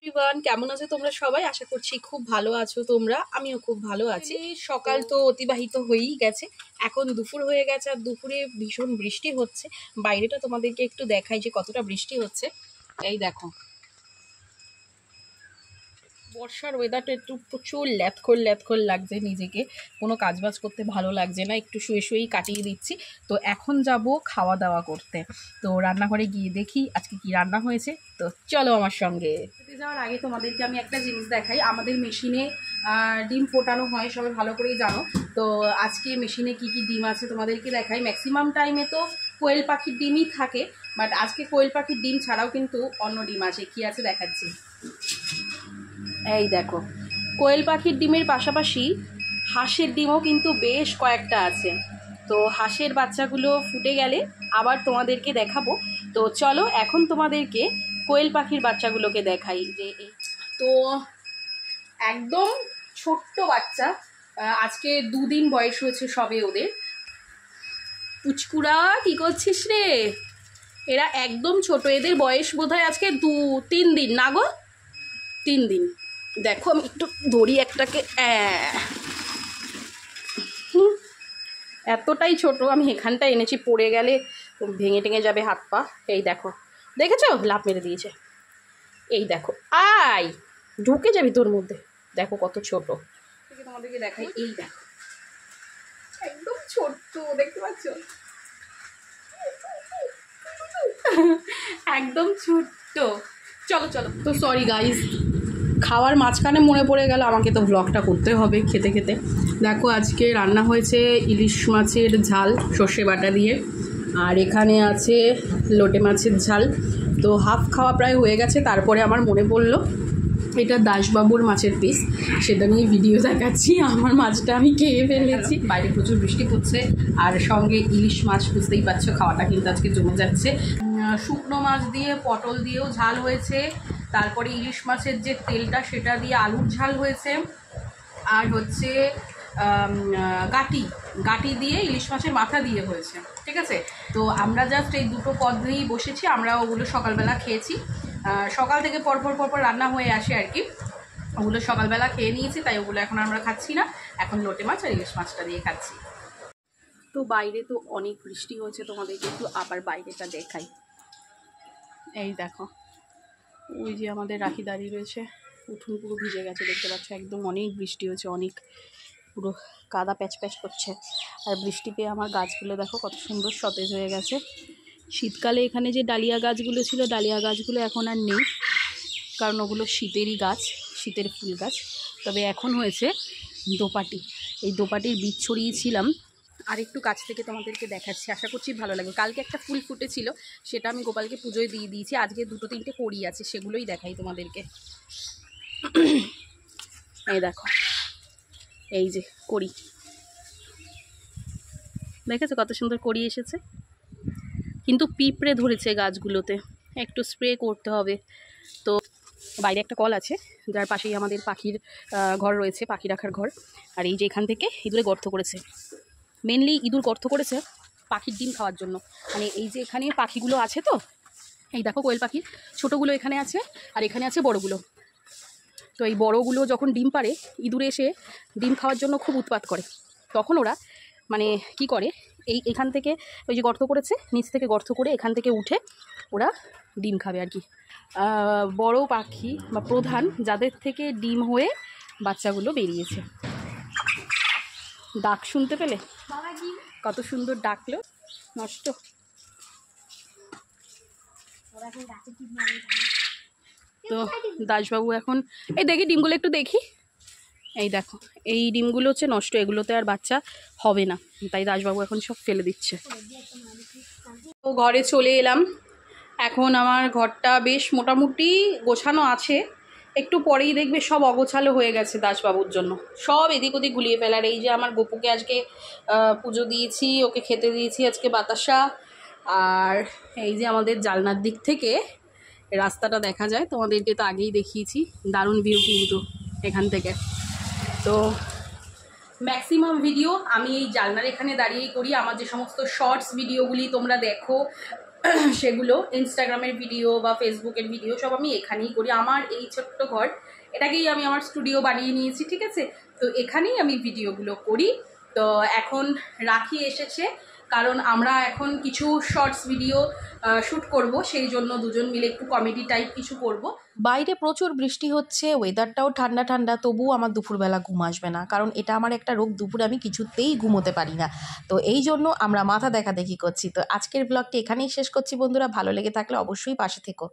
Everyone, কেমন আছো তোমরা সবাই? আশা করছি খুব ভালো আছো তোমরা। আমিও খুব ভালো আছি। সকাল তো অতিবাহিত হয়েই গেছে, এখন দুপুর হয়ে গেছে আর দুপুরে ভীষণ বৃষ্টি হচ্ছে। বাইরেটা তোমাদেরকে একটু দেখাই যে কতটা বৃষ্টি হচ্ছে। এই দেখো, বর্ষার ওয়েদারটা একটু প্রচুর ল্যাথখোর লাগছে, নিজেকে কোনো কাজবাজ করতে ভালো লাগছে না, একটু শুয়ে শুয়েই কাটিয়ে দিচ্ছি। তো এখন যাব খাওয়া দাওয়া করতে। তো রান্নাঘরে গিয়ে দেখি আজকে কি রান্না হয়েছে। তো চলো আমার সঙ্গে। খেতে যাওয়ার আগে তোমাদেরকে আমি একটা জিনিস দেখাই। আমাদের মেশিনে ডিম ফোটানো হয়, সবাই ভালো করেই জানো। তো আজকে মেশিনে কি কি ডিম আছে তোমাদেরকে দেখাই। ম্যাক্সিমাম টাইমে তো কোয়েল পাখির ডিমই থাকে, বাট আজকে কোয়েল পাখির ডিম ছাড়াও কিন্তু অন্য ডিম আছে। কি আছে দেখাচ্ছি। এই দেখো, কোয়েল পাখির ডিমের পাশাপাশি হাঁসের ডিমও কিন্তু বেশ কয়েকটা আছে। তো হাঁসের বাচ্চাগুলো ফুটে গেলে আবার তোমাদেরকে দেখাবো। তো চলো এখন তোমাদেরকে কোয়েল পাখির বাচ্চাগুলোকে দেখাই। যে তো একদম ছোট্ট বাচ্চা, আজকে 2 দিন বয়স হয়েছে সবে ওদের। পুচকুরা কি করছিস রে? এরা একদম ছোট, এদের বয়স বোধহয় আজকে 2-3 দিন, না গো 3 দিন। দেখো আমি একটু ধরি একটাকে, এতটাই ছোট, আমি এখানটা এনেছি, পড়ে গেলে ভেঙে টেঙে যাবে হাত পা। এই দেখো, দেখেছো লাফ মেরে দিয়েছে। এই দেখো, আয় ঢুকে যাবি তোর মধ্যে। দেখো কত ছোট, তোমাদেরকে দেখাই। এই দেখো একদম ছোট্ট, দেখতে পাচ্ছ? একদম ছোট্ট। চলো চলো। তো সরি গাইস, খাওয়ার মাঝখানে মনে পড়ে গেল আমাকে তো ব্লগটা করতে হবে খেতে খেতে। দেখো আজকে রান্না হয়েছে ইলিশ মাছের ঝাল সর্ষে বাটা দিয়ে, আর এখানে আছে লোটে মাছের ঝাল। তো হাফ খাওয়া প্রায় হয়ে গেছে, তারপরে আমার মনে পড়লো এটা দাসবাবুর মাছের পিস, সেটা নিয়ে ভিডিও দেখাচ্ছি। আমার মাছটা আমি খেয়ে ফেলেছি। বাইরে প্রচুর বৃষ্টি পড়ছে, আর সঙ্গে ইলিশ মাছ, বুঝতেই পারছো খাওয়াটা কিন্তু আজকে জমে যাচ্ছে। শুকনো মাছ দিয়ে পটল দিয়েও ঝাল হয়েছে, তারপরে ইলিশ মাছের যে তেলটা সেটা দিয়ে আলুর ঝাল হয়েছে, আর হচ্ছে গাটি দিয়ে ইলিশ মাছের মাথা দিয়ে হয়েছে। ঠিক আছে, তো আমরা জাস্ট এই দুটো পদ নিয়েই বসেছি। আমরা ওগুলো সকালবেলা খেয়েছি, সকাল থেকে পরপর রান্না হয়ে আসে আর কি। ওগুলো সকালবেলা খেয়ে নিয়েছি, তাই ওগুলো এখন আমরা খাচ্ছি না। এখন লোটে মাছ আর ইলিশ মাছটা দিয়ে খাচ্ছি। তো বাইরে তো অনেক বৃষ্টি হয়েছে, তোমাদেরকে একটু আবার বাইরেটা দেখাই। এই দেখো, ওই যে আমাদের রাখি দাঁড়িয়ে রয়েছে, উঠোন পুরো ভিজে গেছে, দেখতে পাচ্ছ একদম। অনেক বৃষ্টি হয়েছে, অনেক, পুরো কাদা প্যাচ প্যাচ করছে। আর বৃষ্টি পেয়ে আমার গাছগুলো দেখো কত সুন্দর সতেজ হয়ে গেছে। শীতকালে এখানে যে ডালিয়া গাছগুলো ছিল, ডালিয়া গাছগুলো এখন আর নেই, কারণ ওগুলো শীতেরই গাছ, শীতের ফুল গাছ। তবে এখন হয়েছে দোপাটি। এই দোপাটির বীজ ছড়িয়েছিলাম, আর একটু কাছ থেকে তোমাদেরকে দেখাচ্ছি, আশা করছি ভালো লাগবে। কালকে একটা ফুল ফুটেছিল, সেটা আমি গোপালকে পুজোয় দিয়ে দিয়েছি। আজকে 2-3টে কড়ি আছে, সেগুলোই দেখাই তোমাদেরকে। এই দেখো, এই যে কড়ি, দেখেছো কত সুন্দর কড়ি এসেছে। কিন্তু পিঁপড়ে ধরেছে গাছগুলোতে, একটু স্প্রে করতে হবে। তো বাইরে একটা কল আছে, যার পাশেই আমাদের পাখির ঘর রয়েছে, পাখি রাখার ঘর। আর এই যে এখান থেকে ইঁদুরে গর্ত করেছে, মেনলি ইঁদুর গর্ত করেছে পাখির ডিম খাওয়ার জন্য। মানে এই যে এখানে পাখিগুলো আছে, তো এই দেখো কোয়েল পাখির ছোটোগুলো এখানে আছে, আর এখানে আছে বড়গুলো। তো এই বড়গুলো যখন ডিম পাড়ে, ইঁদুরে এসে ডিম খাওয়ার জন্য খুব উৎপাত করে। তখন ওরা মানে কি করে, এখান থেকে ওই যে গর্ত করেছে, নিচ থেকে গর্ত করে এখান থেকে উঠে ওরা ডিম খাবে আর কি। বড় পাখি বা প্রধান যাদের থেকে ডিম হয়ে বাচ্চাগুলো বেরিয়েছে। ডাক শুনতে পেলে? কত সুন্দর ডাকলো, নষ্ট। তো দাসবাবু এখন এই দেখি ডিমগুলো একটু দেখি। এই দেখো, এই ডিমগুলো হচ্ছে নষ্ট, এগুলোতে আর বাচ্চা হবে না, তাই দাসবাবু এখন সব ফেলে দিচ্ছে। তো ঘরে চলে এলাম। এখন আমার ঘরটা বেশ মোটামুটি গোছানো আছে, একটু পরেই দেখবে সব অগোছালো হয়ে গেছে দাসবাবুর জন্য, সব এদিক ওদিক গুলিয়ে ফেলার। এই যে আমার গপুকে আজকে পুজো দিয়েছি, ওকে খেতে দিয়েছি আজকে বাতাসা। আর এই যে আমাদের জানলার দিক থেকে রাস্তাটা দেখা যায়, তোমাদেরকে তো আগেই দেখিয়েছি, দারুণ ভিউ কিন্তু এখান থেকে। তো ম্যাক্সিমাম ভিডিও আমি এই জানলার এখানে দাঁড়িয়েই করি। আমার যে সমস্ত শর্টস ভিডিওগুলি তোমরা দেখো, সেগুলো ইনস্টাগ্রামের ভিডিও বা ফেসবুকের ভিডিও সব আমি এখানেই করি। আমার এই ছোট্ট ঘর, এটাকেই আমি আমার স্টুডিও বানিয়ে নিয়েছি, ঠিক আছে। তো এখানেই আমি ভিডিওগুলো করি। তো এখন রাখি এসেছে, কারণ আমরা এখন কিছু শর্টস ভিডিও শ্যুট করব, সেই জন্য দুজন মিলে একটু কমেডি টাইপ কিছু করব। বাইরে প্রচুর বৃষ্টি হচ্ছে, ওয়েদারটাও ঠান্ডা ঠান্ডা, তবুও আমার দুপুরবেলা ঘুম আসবে না, কারণ এটা আমার একটা রোগ, দুপুরে আমি কিছুতেই ঘুমোতে পারি না। তো এই জন্য আমরা মাথা দেখাদেখি করছি। তো আজকের ব্লগটি এখানেই শেষ করছি বন্ধুরা, ভালো লেগে থাকলে অবশ্যই পাশে থেকো।